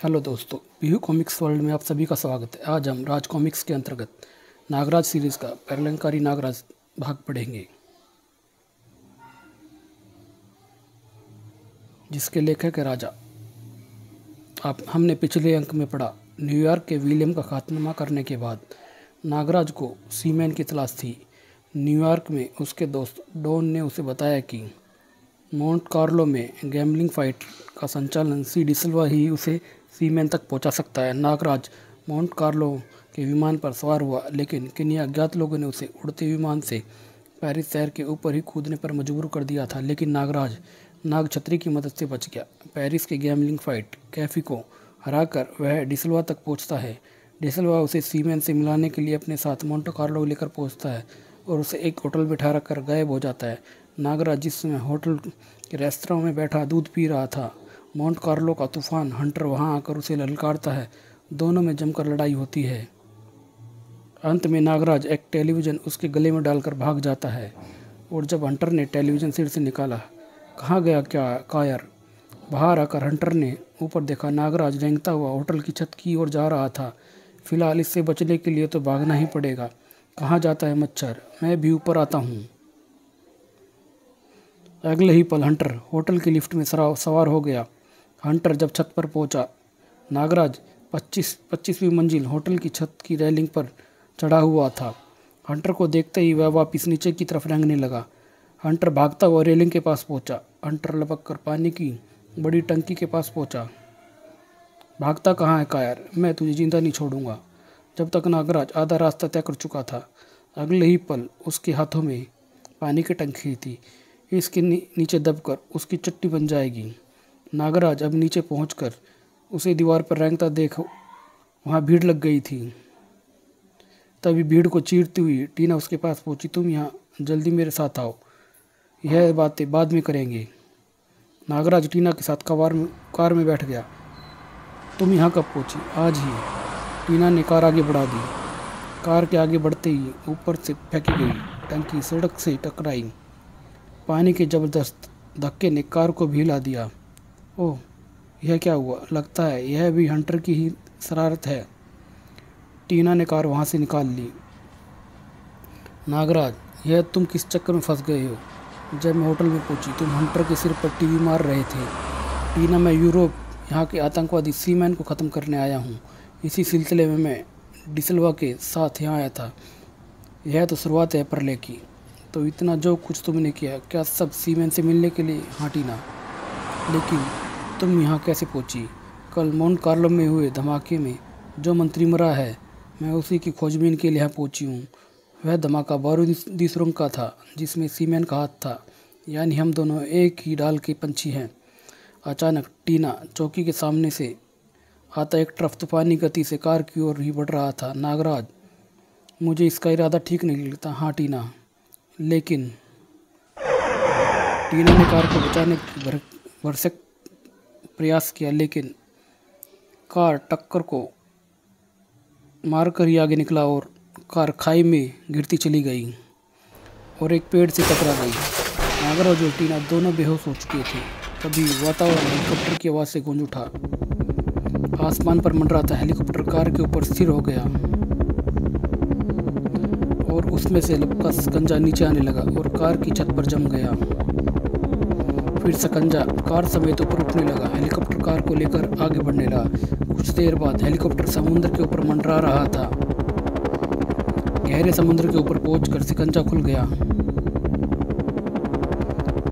Hello दोस्तों, Pihu comics world में आप सभी का स्वागत है। आज हम राज कॉमिक्स के अंतर्गत नागराज सीरीज़ का प्रलंकारी नागराज भाग पढ़ेंगे, जिसके लेखक है राजा। हमने पिछले अंक में पढ़ा, न्यूयॉर्क के विलियम का खात्मा करने के बाद नागराज को सीमैन की तलाश थी। न्यूयॉर्क में उसके दोस्त डॉन ने उसे बताया कि मोंट कार्लो में गैम्बलिंग फाइट का संचालन सी डिसिल्वा ही उसे सीमैन तक पहुंचा सकता है। नागराज मोंट कार्लो के विमान पर सवार हुआ, लेकिन किन्हीं अज्ञात लोगों ने उसे उड़ते विमान से पेरिस शहर के ऊपर ही कूदने पर मजबूर कर दिया था। लेकिन नागराज नाग छतरी की मदद से बच गया। पेरिस के गैम्बलिंग फाइट कैफी को हराकर वह डिसिल्वा तक पहुंचता है। डिसिल्वा उसे सीमैन से मिलाने के लिए अपने साथ मोंट कार्लो लेकर पहुंचता है और उसे एक होटल में ठहरा कर गायब हो जाता है। नागराज जिस समय होटल के रेस्तरां में बैठा दूध पी रहा था, मोंट कार्लो का तूफान हंटर वहां आकर उसे ललकारता है। दोनों में जमकर लड़ाई होती है। अंत में नागराज एक टेलीविज़न उसके गले में डालकर भाग जाता है और जब हंटर ने टेलीविज़न सिर से निकाला, कहाँ गया क्या कायर? बाहर आकर हंटर ने ऊपर देखा, नागराज रेंगता हुआ होटल की छत की ओर जा रहा था। फिलहाल इससे बचने के लिए तो भागना ही पड़ेगा। कहाँ जाता है मच्छर, मैं भी ऊपर आता हूँ। अगले ही पल हंटर होटल की लिफ्ट में सवार हो गया। हंटर जब छत पर पहुंचा, नागराज 25वीं मंजिल होटल की छत की रेलिंग पर चढ़ा हुआ था। हंटर को देखते ही वह वापस नीचे की तरफ रेंगने लगा। हंटर भागता हुआ रेलिंग के पास पहुंचा। हंटर लपक कर पानी की बड़ी टंकी के पास पहुंचा। भागता कहाँ है कायर, मैं तुझे जिंदा नहीं छोड़ूंगा। जब तक नागराज आधा रास्ता तय कर चुका था, अगले ही पल उसके हाथों में पानी की टंकी थी। इसके नीचे दबकर उसकी चट्टी बन जाएगी। नागराज अब नीचे पहुंचकर उसे दीवार पर रेंगता देख वहाँ भीड़ लग गई थी। तभी भीड़ को चीरती हुई टीना उसके पास पहुंची। तुम यहाँ जल्दी मेरे साथ आओ, यह बातें बाद में करेंगे। नागराज टीना के साथ कार में बैठ गया। तुम यहाँ कब पहुंची? आज ही। टीना ने कार आगे बढ़ा दी। कार के आगे बढ़ते ही ऊपर से फेंकी गई टंकी सड़क से टकराई। पानी के जबरदस्त धक्के ने कार को भी हिला दिया। ओह, यह क्या हुआ? लगता है यह भी हंटर की ही शरारत है। टीना ने कार वहाँ से निकाल ली। नागराज, यह तुम किस चक्कर में फंस गए हो? जब मैं होटल में पहुंची, तुम हंटर के सिर पर टीवी मार रहे थे। टीना, मैं यूरोप यहाँ के आतंकवादी सीमैन को ख़त्म करने आया हूँ। इसी सिलसिले में मैं डिसिल्वा के साथ यहाँ आया था। यह तो शुरुआत है प्रलय की। तो इतना जो कुछ तुमने किया, क्या सब सीमैन से मिलने के लिए? हाँ टीना, लेकिन तुम यहाँ कैसे पहुँची? कल मोंट कार्लो में हुए धमाके में जो मंत्री मरा है, मैं उसी की खोजबीन के लिए यहाँ पहुँची हूँ। वह धमाका बारूदी सुरंग का था जिसमें सीमैन का हाथ था, यानी हम दोनों एक ही डाल के पंछी हैं। अचानक टीना चौकी के सामने से आता एक ट्रक तूफानी गति से कार की ओर ही बढ़ रहा था। नागराज, मुझे इसका इरादा ठीक नहीं लगता। हाँ टीना, लेकिन टीना ने कार को बचाने की भरसक प्रयास किया, लेकिन कार टक्कर को मारकर ही आगे निकला और कार खाई में गिरती चली गई और एक पेड़ से टकरा गई। नागराज और टीना दोनों बेहोश हो चुके थे। तभी वातावरण हेलीकॉप्टर की आवाज़ से गूंज उठा। आसमान पर मंडराता हेलीकॉप्टर कार के ऊपर स्थिर हो गया और उसमें से लपका सकंजा नीचे आने लगा और कार की छत पर जम गया। फिर सकंजा कार समेत ऊपर उठने लगा। हेलीकॉप्टर कार को लेकर आगे बढ़ने लगा। कुछ देर बाद हेलीकॉप्टर समुद्र के ऊपर मंडरा रहा था। गहरे समुद्र के ऊपर पहुंचकर सकंजा खुल गया।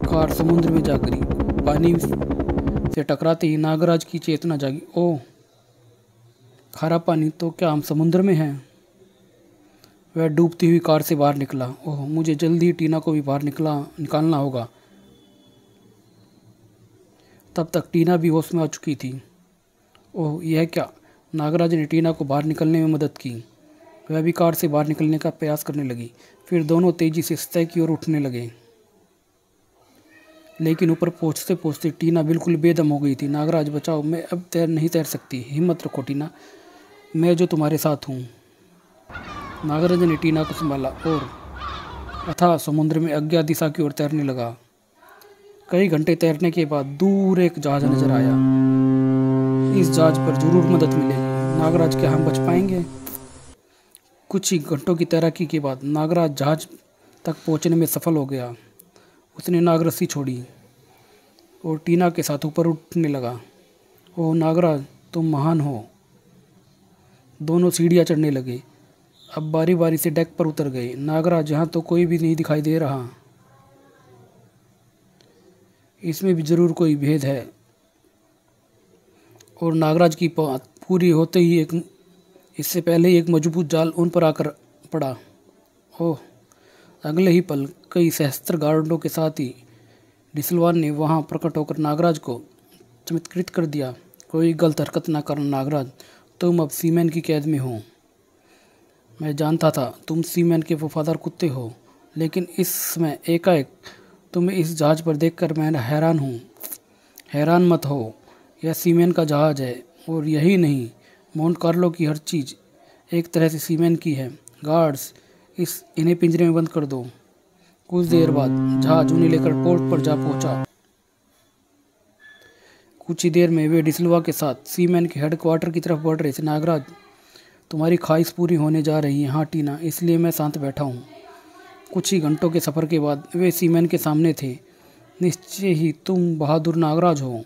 कार समुद्र में जा गिरी। पानी से टकराते ही नागराज की चेतना जागी। ओह, खारा पानी! तो क्या हम समुद्र में हैं? वह डूबती हुई कार से बाहर निकला। ओह, मुझे जल्दी ही टीना को भी बाहर निकालना होगा। तब तक टीना भी होश में आ चुकी थी। ओह, यह क्या! नागराज ने टीना को बाहर निकलने में मदद की। वह भी कार से बाहर निकलने का प्रयास करने लगी। फिर दोनों तेजी से सतह की ओर उठने लगे, लेकिन ऊपर पहुँचते पहुँचते टीना बिल्कुल बेदम हो गई थी। नागराज, बचाओ, मैं अब नहीं तैर सकती। हिम्मत रखो टीना, मैं जो तुम्हारे साथ हूँ। नागराज ने टीना को संभाला और अथाह समुद्र में अज्ञात दिशा की ओर तैरने लगा। कई घंटे तैरने के बाद दूर एक जहाज नजर आया। इस जहाज पर जरूर मदद मिलेगी। नागराज, क्या हम बच पाएंगे? कुछ ही घंटों की तैराकी के बाद नागराज जहाज तक पहुंचने में सफल हो गया। उसने नाग रस्सी छोड़ी और टीना के साथ ऊपर उठने लगा। ओह नागराज, तुम महान हो। दोनों सीढ़ियाँ चढ़ने लगे। अब बारी बारी से डेक पर उतर गए। नागराज, यहाँ तो कोई भी नहीं दिखाई दे रहा। इसमें भी जरूर कोई भेद है। और नागराज की बात पूरी होते ही इससे पहले ही एक मजबूत जाल उन पर आकर पड़ा। ओह, अगले ही पल कई सहस्त्र गार्डों के साथ ही डिसलवान ने वहां प्रकट होकर नागराज को चमत्कृत कर दिया। कोई गलत हरकत ना करना नागराज, तुम अब सीमैन की कैद में हो। मैं जानता था तुम सीमैन के वफादार कुत्ते हो, लेकिन इस समय एकाएक तुम्हें इस जहाज पर देखकर मैं हैरान हूँ। हैरान मत हो, यह सीमैन का जहाज है। और यही नहीं, मोंट कार्लो की हर चीज़ एक तरह से सीमैन की है। गार्ड्स, इन्हें पिंजरे में बंद कर दो। कुछ देर बाद जहाज उन्हें लेकर पोर्ट पर जा पहुंचा। कुछ ही देर में वे डिसलवा के साथ सीमैन के हेडक्वार्टर की तरफ बढ़ रहे थे। नागराज, तुम्हारी ख्वाहिश पूरी होने जा रही है। हाँ टीना, इसलिए मैं शांत बैठा हूँ। कुछ ही घंटों के सफ़र के बाद वे सीमैन के सामने थे। निश्चय ही तुम बहादुर नागराज हो।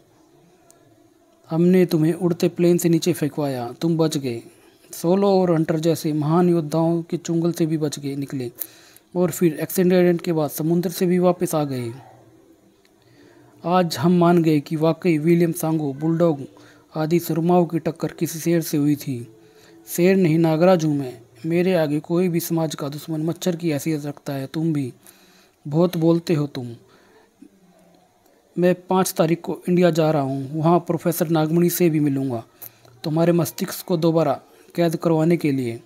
हमने तुम्हें उड़ते प्लेन से नीचे फेंकवाया, तुम बच गए। सोलो और हंटर जैसे महान योद्धाओं के चुंगल से भी बच गए निकले, और फिर एक्सीडेंट के बाद समुद्र से भी वापस आ गए। आज हम मान गए कि वाकई विलियम सांगो, बुलडॉग आदि सुरमाओं की टक्कर किसी शेर से हुई थी। शेर नहीं, नागराज हूँ मैं। मेरे आगे कोई भी समाज का दुश्मन मच्छर की हैसियत रखता है। तुम भी बहुत बोलते हो तुम। मैं 5 तारीख को इंडिया जा रहा हूँ। वहाँ प्रोफेसर नागमणि से भी मिलूँगा, तुम्हारे मस्तिष्क को दोबारा कैद करवाने के लिए।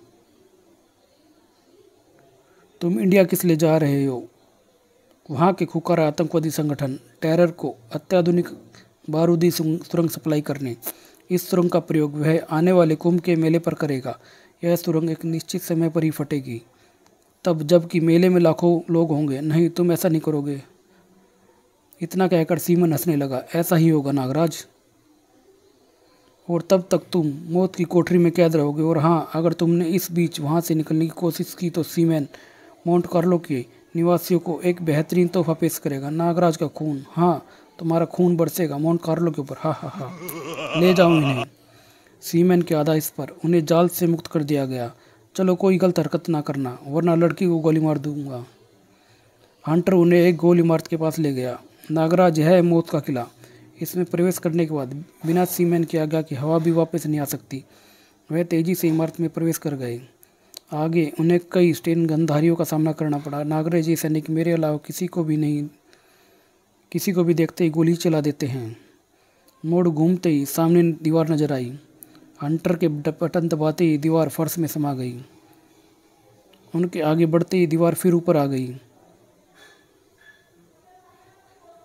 तुम इंडिया किस लिए जा रहे हो? वहाँ के खुकारा आतंकवादी संगठन टेरर को अत्याधुनिक बारूदी सुरंग सप्लाई करने। इस सुरंग का प्रयोग वह आने वाले कुंभ के मेले पर करेगा। यह सुरंग एक निश्चित समय पर ही फटेगी, तब जबकि मेले में लाखों लोग होंगे। नहीं, तुम ऐसा नहीं करोगे। इतना कहकर सीमन हंसने लगा। ऐसा ही होगा नागराज, और तब तक तुम मौत की कोठरी में कैद रहोगे। और हाँ, अगर तुमने इस बीच वहाँ से निकलने की कोशिश की तो सीमैन मोंट कार्लो के निवासियों को एक बेहतरीन तोहफा पेश करेगा। नागराज का खून, हाँ, तुम्हारा खून बरसेगा मोंट कार्लो के ऊपर। हा हा हा, ले जाओ इन्हें। सीमैन के आदेश पर उन्हें जाल से मुक्त कर दिया गया। चलो, कोई गलत हरकत ना करना, वरना लड़की को गोली मार दूंगा। हंटर उन्हें एक गोल इमारत के पास ले गया। नागराज, यह है मौत का किला। इसमें प्रवेश करने के बाद बिना सीमैन की आज्ञा के हवा भी वापस नहीं आ सकती। वह तेजी से इमारत में प्रवेश कर गए। आगे उन्हें कई स्टेन गनधारियों का सामना करना पड़ा। नागराजी सैनिक मेरे अलावा किसी को भी देखते ही गोली चला देते हैं। मोड़ घूमते ही सामने दीवार नजर आई। हंटर के बटन दबाते ही दीवार फर्श में समा गई। उनके आगे बढ़ते ही दीवार फिर ऊपर आ गई।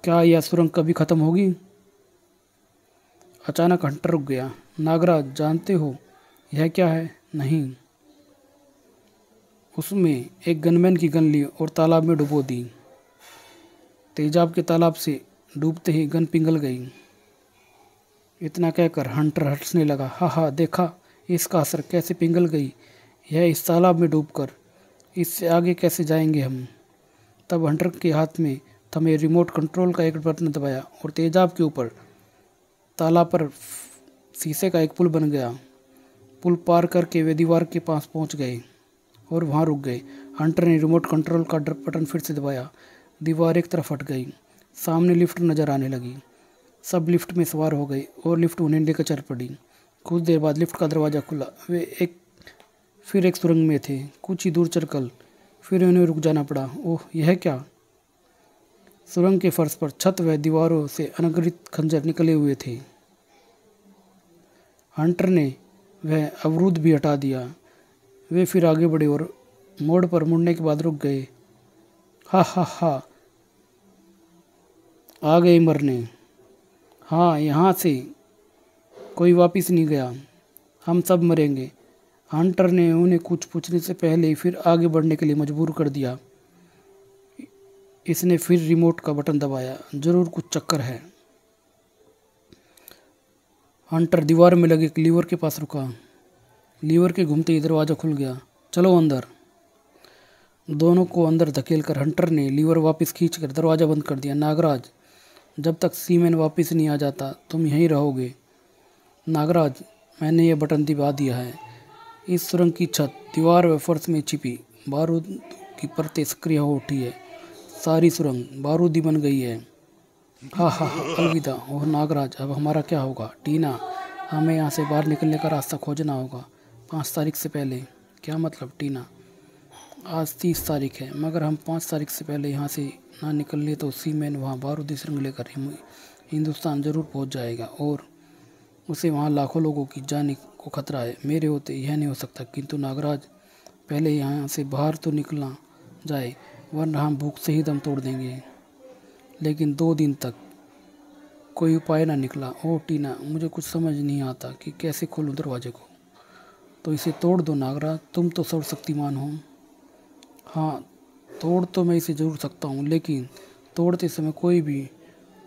क्या यह सुरंग कभी खत्म होगी? अचानक हंटर रुक गया। नागराज, जानते हो यह क्या है? नहीं। उसमें एक गनमैन की गन ली और तालाब में डुबो दी। तेजाब के तालाब से डूबते ही गन पिघल गई। इतना कहकर हंटर हंसने लगा। हा हा, देखा इसका असर कैसे पिघल गई। यह इस तालाब में डूबकर। इससे आगे कैसे जाएंगे हम? तब हंटर के हाथ में थमे रिमोट कंट्रोल का एक बटन दबाया और तेजाब के ऊपर तालाब पर शीशे का एक पुल बन गया। पुल पार करके वे दीवार के पास पहुंच गए और वहां रुक गए। हंटर ने रिमोट कंट्रोल का बटन फिर से दबाया। दीवार एक तरफ हट गई। सामने लिफ्ट नजर आने लगी। सब लिफ्ट में सवार हो गए और लिफ्ट उन्हें लेकर चल पड़ी। कुछ देर बाद लिफ्ट का दरवाज़ा खुला। वे फिर एक सुरंग में थे। कुछ ही दूर चलकर फिर उन्हें रुक जाना पड़ा। ओह, यह क्या? सुरंग के फर्श पर छत व दीवारों से अनगिनत खंजर निकले हुए थे। हंटर ने वह अवरुद्ध भी हटा दिया। वे फिर आगे बढ़े और मोड़ पर मुड़ने के बाद रुक गए। हा हा हा, आ गए मरने। हाँ, यहाँ से कोई वापस नहीं गया। हम सब मरेंगे। हंटर ने उन्हें कुछ पूछने से पहले ही फिर आगे बढ़ने के लिए मजबूर कर दिया। इसने फिर रिमोट का बटन दबाया। जरूर कुछ चक्कर है। हंटर दीवार में लगे एक लीवर के पास रुका। लीवर के घूमते ही दरवाज़ा खुल गया। चलो अंदर। दोनों को अंदर धकेलकर हंटर ने लीवर वापस खींचकर दरवाज़ा बंद कर दिया। नागराज, जब तक सीमेन वापस नहीं आ जाता तुम यहीं रहोगे। नागराज, मैंने ये बटन दबा दिया है। इस सुरंग की छत, दीवार व फर्श में छिपी बारूद की परतें सक्रिय हो उठी है। सारी सुरंग बारूदी बन गई है। हा हा हा, अलविदा। ओह नागराज, अब हमारा क्या होगा? टीना, हमें यहाँ से बाहर निकलने का रास्ता खोजना होगा 5 तारीख से पहले। क्या मतलब टीना? आज 30 तारीख है, मगर हम 5 तारीख से पहले यहाँ से ना निकले तो सीमेन वहाँ बारूदी सुरंग लेकर हिंदुस्तान जरूर पहुँच जाएगा और उसे वहाँ लाखों लोगों की जान को खतरा है। मेरे होते यह नहीं हो सकता। किंतु नागराज, पहले यहाँ से बाहर तो निकलना जाए, वरना हम भूख से ही दम तोड़ देंगे। लेकिन 2 दिन तक कोई उपाय ना निकला। ओह टीना, मुझे कुछ समझ नहीं आता कि कैसे खोलूं दरवाजे को। तो इसे तोड़ दो नागराज, तुम तो सर्वशक्तिमान हो। हाँ, तोड़ तो मैं इसे जरूर सकता हूँ, लेकिन तोड़ते समय कोई भी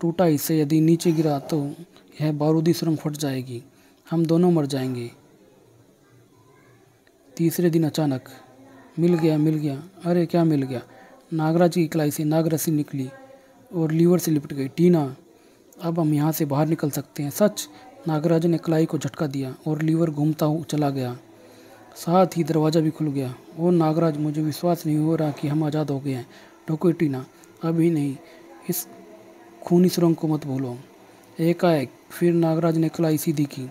टूटा हिस्सा यदि नीचे गिरा तो यह बारूदी सुरंग फट जाएगी, हम दोनों मर जाएंगे। तीसरे दिन अचानक मिल गया। अरे क्या मिल गया? नागराज की कलाई से नागरस्सी निकली और लीवर से लिपट गई। टीना, अब हम यहाँ से बाहर निकल सकते हैं। सच? नागराज ने कलाई को झटका दिया और लीवर घूमता हुआ चला गया। साथ ही दरवाज़ा भी खुल गया। ओ नागराज, मुझे विश्वास नहीं हो रहा कि हम आज़ाद हो गए हैं। रुको टीना, अभी नहीं, इस खूनी सुरंग को मत भूलो। एकाएक फिर नागराज ने कलाई सीधी की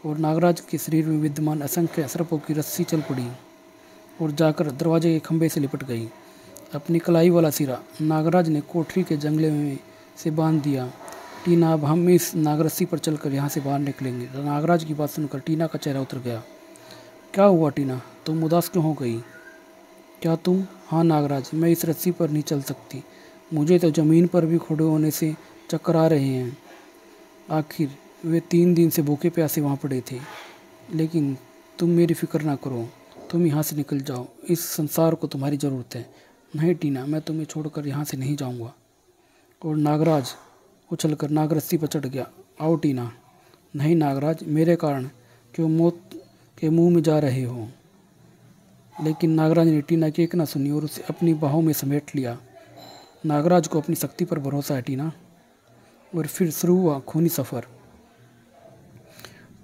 और नागराज के शरीर में विद्यमान असंख्य सर्पों की रस्सी चल पड़ी और जाकर दरवाजे के खंभे से लिपट गई। अपनी कलाई वाला सिरा नागराज ने कोठरी के जंगले में से बांध दिया। टीना, अब हम इस नागरस्सी पर चलकर यहाँ से बाहर निकलेंगे। नागराज की बात सुनकर टीना का चेहरा उतर गया। क्या हुआ टीना, तुम उदास क्यों हो गई? क्या तुम? हाँ नागराज, मैं इस रस्सी पर नहीं चल सकती। मुझे तो ज़मीन पर भी खड़े होने से चक्कर आ रहे हैं। आखिर वे 3 दिन से भूखे प्यासे वहाँ पड़े थे। लेकिन तुम मेरी फिक्र ना करो, तुम यहाँ से निकल जाओ, इस संसार को तुम्हारी ज़रूरत है। नहीं टीना, मैं तुम्हें छोड़कर यहाँ से नहीं जाऊँगा। और नागराज उछलकर नागरस्सी पर चढ़ गया। आओ टीना। नहीं नागराज, मेरे कारण क्यों मौत के मुंह में जा रहे हो? लेकिन नागराज ने टीना की एक ना सुनी और उसे अपनी बाहों में समेट लिया। नागराज को अपनी शक्ति पर भरोसा है टीना। और फिर शुरू हुआ खूनी सफ़र।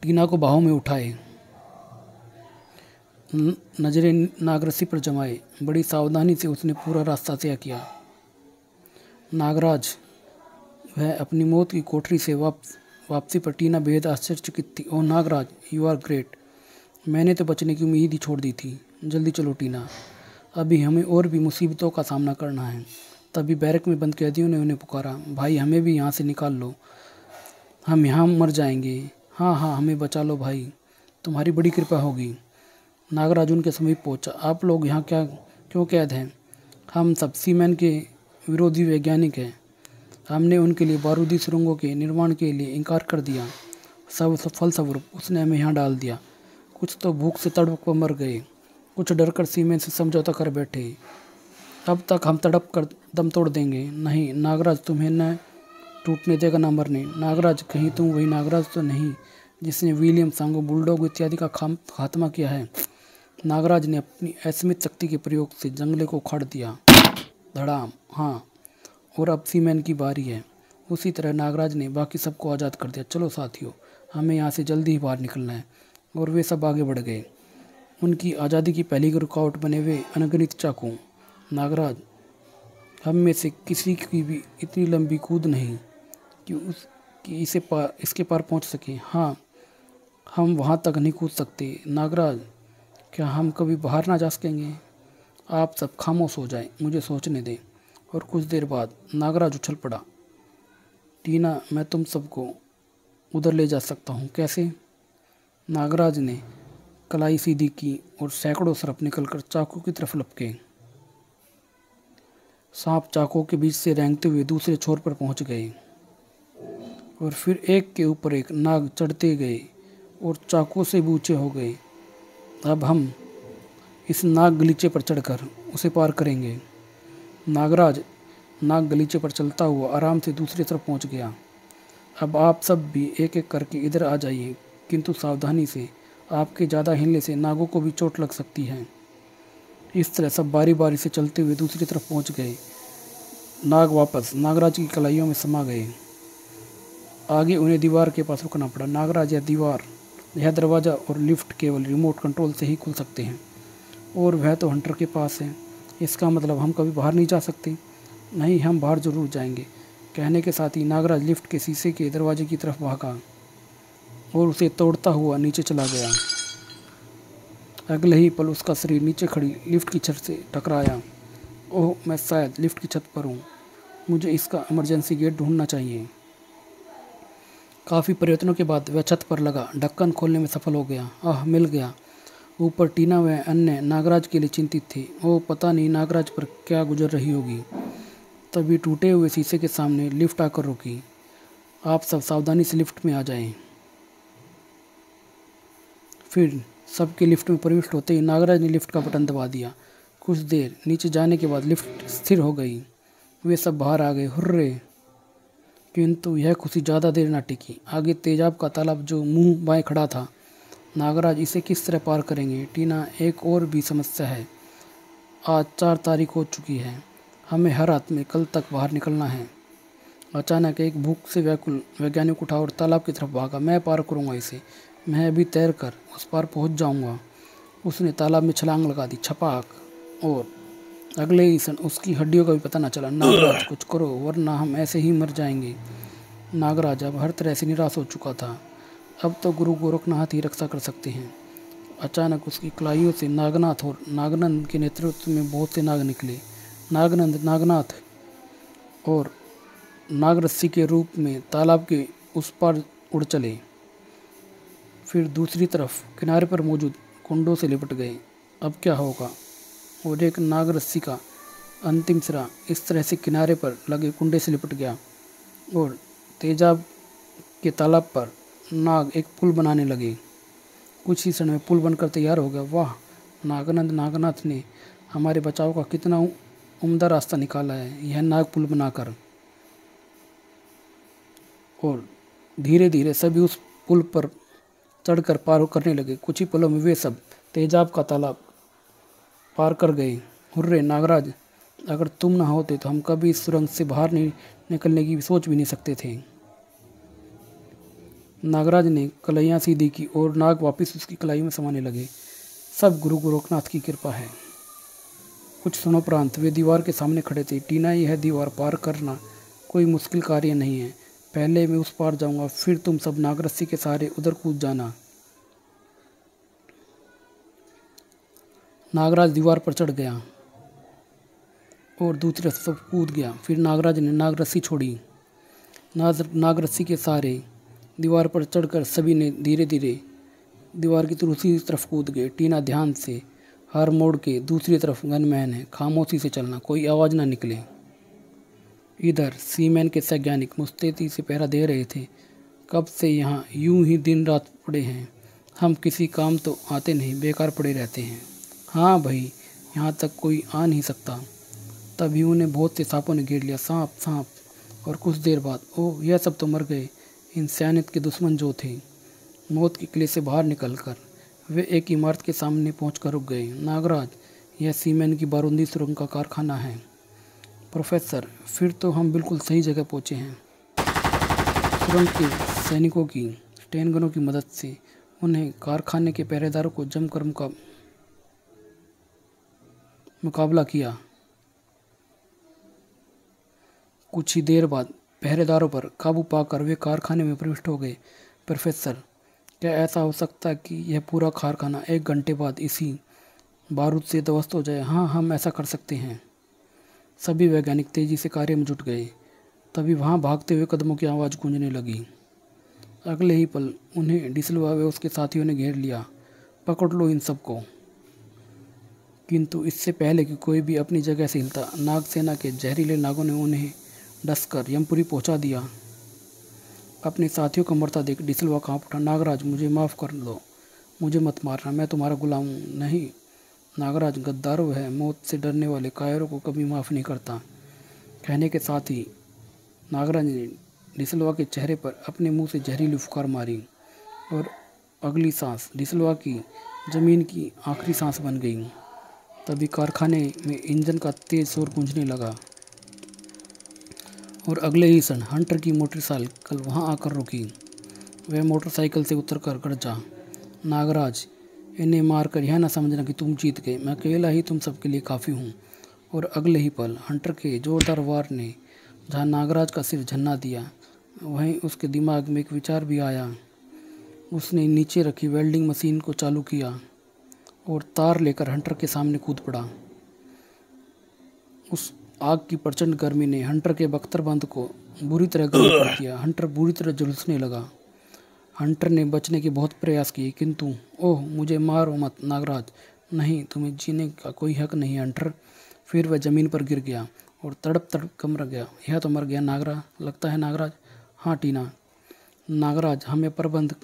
टीना को बाहों में उठाए, नजरें नागरस्सी पर जमाए। बड़ी सावधानी से उसने पूरा रास्ता तय किया। नागराज वह अपनी मौत की कोठरी से वापसी पर टीना बेहद आश्चर्यचकित थी। ओह नागराज, यू आर ग्रेट। मैंने तो बचने की उम्मीद ही छोड़ दी थी। जल्दी चलो टीना, अभी हमें और भी मुसीबतों का सामना करना है। तभी बैरक में बंद कैदियों ने उन्हें पुकारा। भाई, हमें भी यहाँ से निकाल लो, हम यहाँ मर जाएंगे। हाँ हाँ, हमें बचा लो भाई, तुम्हारी बड़ी कृपा होगी। नागराज उनके समीप पहुँचा। आप लोग यहाँ क्यों कैद हैं? हम सब सीमेन के विरोधी वैज्ञानिक हैं। हमने उनके लिए बारूदी सुरंगों के निर्माण के लिए इनकार कर दिया। सब फलस्वरूप उसने हमें यहाँ डाल दिया। कुछ तो भूख से तड़प कर मर गए, कुछ डरकर सीमेन से समझौता कर बैठे। अब तक हम तड़प कर दम तोड़ देंगे। नहीं नागराज, तुम्हें न टूटने देगा न मरने। नागराज, कहीं तुम वही नागराज तो नहीं जिसने विलियम सांगो, बुलडॉग इत्यादि का खात्मा किया है? नागराज ने अपनी असीमित शक्ति के प्रयोग से जंगले को उखाड़ दिया। धड़ाम। हाँ, और अब सीमेन की बारी है। उसी तरह नागराज ने बाकी सबको आज़ाद कर दिया। चलो साथियों, हमें यहाँ से जल्दी ही बाहर निकलना है। और वे सब आगे बढ़ गए। उनकी आज़ादी की पहली रुकावट बने वे अनगिनत चाकू। नागराज, हम में से किसी की भी इतनी लंबी कूद नहीं कि इसके पार पहुंच सके। हाँ, हम वहां तक नहीं कूद सकते। नागराज, क्या हम कभी बाहर ना जा सकेंगे? आप सब खामोश हो जाएं, मुझे सोचने दें। और कुछ देर बाद नागराज उछल पड़ा। टीना, मैं तुम सबको उधर ले जा सकता हूँ। कैसे? नागराज ने कलाई सीधी की और सैकड़ों सर्प निकलकर चाकू की तरफ लपके। सांप चाकू के बीच से रेंगते हुए दूसरे छोर पर पहुंच गए और फिर एक के ऊपर एक नाग चढ़ते गए और चाकू से बूचे हो गए। अब हम इस नाग गलीचे पर चढ़कर उसे पार करेंगे। नागराज नाग गलीचे पर चलता हुआ आराम से दूसरी तरफ पहुंच गया। अब आप सब भी एक एक करके इधर आ जाइए, किंतु सावधानी से, आपके ज़्यादा हिलने से नागों को भी चोट लग सकती है। इस तरह सब बारी बारी से चलते हुए दूसरी तरफ पहुंच गए। नाग वापस नागराज की कलाइयों में समा गए। आगे उन्हें दीवार के पास रुकना पड़ा। नागराज, यह दरवाज़ा और लिफ्ट केवल रिमोट कंट्रोल से ही खुल सकते हैं, और वह तो हंटर के पास है। इसका मतलब हम कभी बाहर नहीं जा सकते। नहीं, हम बाहर जरूर जाएंगे। कहने के साथ ही नागराज लिफ्ट के शीशे के दरवाजे की तरफ भागा और उसे तोड़ता हुआ नीचे चला गया। अगले ही पल उसका शरीर नीचे खड़ी लिफ्ट की छत से टकराया। ओह, मैं शायद लिफ्ट की छत पर हूँ। मुझे इसका इमरजेंसी गेट ढूंढना चाहिए। काफ़ी प्रयत्नों के बाद वह छत पर लगा ढक्कन खोलने में सफल हो गया। आह, मिल गया। ऊपर टीना व अन्य नागराज के लिए चिंतित थे। ओह, पता नहीं नागराज पर क्या गुजर रही होगी। तभी टूटे हुए शीशे के सामने लिफ्ट आकर रुकी। आप सब सावधानी से लिफ्ट में आ जाएं। फिर सबके लिफ्ट में प्रविष्ट होते ही नागराज ने लिफ्ट का बटन दबा दिया। कुछ देर नीचे जाने के बाद लिफ्ट स्थिर हो गई। वे सब बाहर आ गए। हुर्रे! किंतु यह खुशी ज़्यादा देर न टिकी। आगे तेजाब का तालाब जो मुंह बाएं खड़ा था। नागराज इसे किस तरह पार करेंगे? टीना, एक और भी समस्या है। आज 4 तारीख हो चुकी है। हमें हर रात में कल तक बाहर निकलना है। अचानक एक भूख से व्याकुल वैज्ञानिक उठा और तालाब की तरफ भागा। मैं पार करूंगा इसे। मैं अभी तैर कर उस पार पहुंच जाऊंगा। उसने तालाब में छलांग लगा दी। छपाक! और अगले ही क्षण उसकी हड्डियों का भी पता न चला। नागराज, कुछ करो वरना हम ऐसे ही मर जाएंगे। नागराज अब हर तरह से निराश हो चुका था। अब तो गुरु गोरखनाथ ही रक्षा कर सकते हैं। अचानक उसकी कलाइयों से नागनाथ और नागनंद के नेतृत्व में बहुत से नाग निकले। नागनंद, नागनाथ और नागरस्सी के रूप में तालाब के उस पार उड़ चले। फिर दूसरी तरफ किनारे पर मौजूद कुंडों से लिपट गए। अब क्या होगा? और एक नागरस्सी का अंतिम सिरा इस तरह से किनारे पर लगे कुंडे से लिपट गया और तेजाब के तालाब पर नाग एक पुल बनाने लगे। कुछ ही क्षण में पुल बनकर तैयार हो गया। वाह! नागानंद नागनाथ ने हमारे बचाव का कितना उम्दा रास्ता निकाला है, यह नाग पुल बनाकर। और धीरे धीरे सभी उस पुल पर चढ़कर पार करने लगे। कुछ ही पलों में वे सब तेजाब का तालाब पार कर गए। हुर्रे नागराज, अगर तुम ना होते तो हम कभी इस सुरंग से बाहर नहीं निकलने की सोच भी नहीं सकते थे। नागराज ने कलाइयाँ सीधी की और नाग वापस उसकी कलाई में समाने लगे। सब गुरु गोरखनाथ की कृपा है। कुछ क्षणोपरांत वे दीवार के सामने खड़े थे। टीना, यह दीवार पार करना कोई मुश्किल कार्य नहीं है। पहले मैं उस पार जाऊंगा, फिर तुम सब नागरस्सी के सहारे उधर कूद जाना। नागराज दीवार पर चढ़ गया और दूसरी तरफ कूद गया। फिर नागराज ने नागरस्सी छोड़ी। नागरस्सी के सहारे दीवार पर चढ़कर सभी ने धीरे धीरे दीवार की दूसरी तरफ कूद गए। टीना, ध्यान से, हर मोड़ के दूसरी तरफ गनमैन है, खामोशी से चलना, कोई आवाज़ ना निकले। इधर सीमैन के वैज्ञानिक मुस्तैदी से पहरा दे रहे थे। कब से यहाँ यूं ही दिन रात पड़े हैं। हम किसी काम तो आते नहीं, बेकार पड़े रहते हैं। हाँ भाई, यहाँ तक कोई आ नहीं सकता। तभी उन्हें बहुत से सांपों ने घेर लिया। सांप, सांप! और कुछ देर बाद, ओह, यह सब तो मर गए। इंसानियत के दुश्मन जो थे। मौत के किले से बाहर निकलकर वे एक इमारत के सामने पहुंचकर रुक गए। नागराज, यह सीमेंट की बारूदी सुरंग का कारखाना है। प्रोफेसर, फिर तो हम बिल्कुल सही जगह पहुंचे हैं। सुरंग के सैनिकों की स्टेन गनों की मदद से उन्हें कारखाने के पहरेदारों को जमकर मुकाबला किया। कुछ ही देर बाद पहरेदारों पर काबू पाकर वे कारखाने में प्रविष्ट हो गए। प्रोफेसर, क्या ऐसा हो सकता है कि यह पूरा कारखाना 1 घंटे बाद इसी बारूद से ध्वस्त हो जाए? हाँ, हम ऐसा कर सकते हैं। सभी वैज्ञानिक तेजी से कार्य में जुट गए। तभी वहाँ भागते हुए कदमों की आवाज़ गूंजने लगी। अगले ही पल उन्हें डिसलवा व उसके साथियों ने घेर लिया। पकड़ लो इन सबको! किंतु इससे पहले कि कोई भी अपनी जगह से हिलता, नाग सेना के जहरीले नागों ने उन्हें डसकर यमपुरी पहुंचा दिया। अपने साथियों को मरता देख डिसलवा कांप उठा। नागराज, मुझे माफ़ कर दो, मुझे मत मारना, मैं तुम्हारा गुलाम हूँ। नहीं, नागराज गद्दारों है, मौत से डरने वाले कायरों को कभी माफ़ नहीं करता। कहने के साथ ही नागराज ने डिसलवा के चेहरे पर अपने मुंह से जहरीली फुकार मारी और अगली सांस डिसलवा की ज़मीन की आखिरी सांस बन गई। तभी कारखाने में इंजन का तेज शोर गूंजने लगा और अगले ही क्षण हंटर की मोटरसाइकिल वहां आकर रुकी। वह मोटरसाइकिल से उतरकर गरजा, नागराज, इन्हें मारकर यह न समझना कि तुम जीत गए, मैं अकेला ही तुम सबके लिए काफ़ी हूँ। और अगले ही पल हंटर के जोरदार वार ने जहाँ नागराज का सिर झन्ना दिया, वहीं उसके दिमाग में एक विचार भी आया। उसने नीचे रखी वेल्डिंग मशीन को चालू किया और तार लेकर हंटर के सामने कूद पड़ा। उस आग की प्रचंड गर्मी ने हंटर के बख्तरबंद को बुरी तरह गर्म कर दिया। हंटर बुरी तरह झुलसने लगा। हंटर ने बचने के बहुत प्रयास किए, किंतु ओह, मुझे मारो मत नागराज, नहीं, तुम्हें जीने का कोई हक नहीं हंटर। फिर वह ज़मीन पर गिर गया और तड़प तड़प कर मर गया। यह तो मर गया नागरा लगता है नागराज। हाँ टीना, नागराज, हमें प्रबंध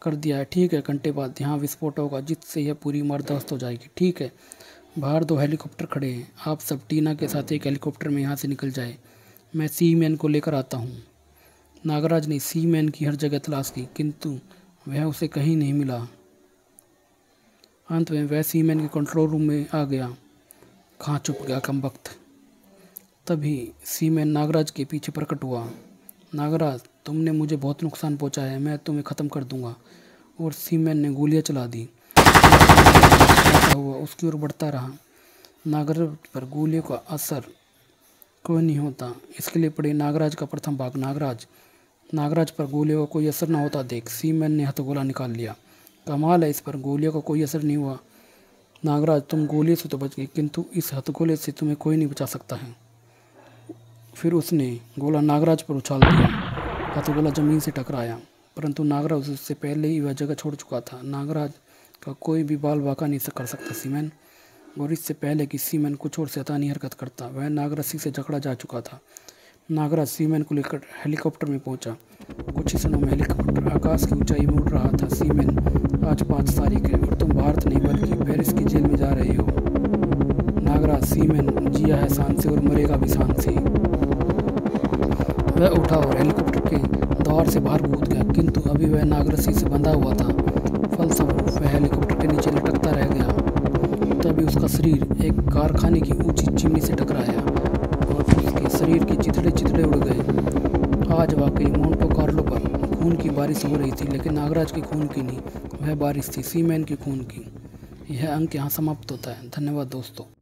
कर दिया है। ठीक है, घंटे बाद यहाँ विस्फोट होगा जिससे यह पूरी मर्दाश्त हो जाएगी। ठीक है, बाहर 2 हेलीकॉप्टर खड़े हैं, आप सब टीना के साथ एक हेलीकॉप्टर में यहाँ से निकल जाए, मैं सीमैन को लेकर आता हूँ। नागराज ने सीमैन की हर जगह तलाश की, किंतु वह उसे कहीं नहीं मिला। अंत में वह सीमैन के कंट्रोल रूम में आ गया। कहाँ चुप गया कमबख्त। तभी सीमैन नागराज के पीछे प्रकट हुआ। नागराज, तुमने मुझे बहुत नुकसान पहुंचाया है, मैं तुम्हें ख़त्म कर दूंगा। और सीमैन ने गोलियां चला दी। हुआ उसकी ओर बढ़ता रहा। नागराज पर गोलियों का असर कोई नहीं होता, इसके लिए पड़े नागराज का प्रथम भाग। नागराज पर गोलियों का कोई असर न होता देख सीमैन ने हथगोला निकाल लिया। कमाल है, इस पर गोलियों का कोई असर नहीं हुआ। नागराज, तुम गोली से तो बच गए, किंतु इस हथगोले से तुम्हें कोई नहीं बचा सकता है। फिर उसने गोला नागराज पर उछाल दिया। हथगोला जमीन से टकराया, परंतु नागराज उससे पहले ही वह जगह छोड़ चुका था। नागराज का कोई भी बाल बाका नहीं कर सकता सीमैन। और इससे पहले कि सीमैन कुछ और शैतानी हरकत करता, वह नागराज से जकड़ा जा चुका था। नागराज सीमैन को लेकर हेलीकॉप्टर में पहुंचा। कुछ ही क्षणों में हेलीकॉप्टर आकाश की ऊंचाई में उड़ रहा था। सीमैन, आज 5 तारीख है और तुम भारत नहीं बल्कि पेरिस की जेल में जा रहे हो। नागराज, सीमैन जिया है शान से और मरेगा भी शान से। वह उठा और हेलीकॉप्टर के द्वार से बाहर कूद गया, किंतु अभी वह नागरस्सी से बंधा हुआ था। फलस्वरूप वह हेलीकॉप्टर के नीचे लटकता रह गया। तभी उसका शरीर एक कारखाने की ऊंची चिमनी से टकराया और उसके शरीर के चिथड़े उड़ गए। आज वाकई मोंटे कार्लो पर खून की बारिश हो रही थी, लेकिन नागराज के खून की नहीं, वह बारिश थी सीमैन के खून की। यह अंक यहाँ समाप्त होता है। धन्यवाद दोस्तों।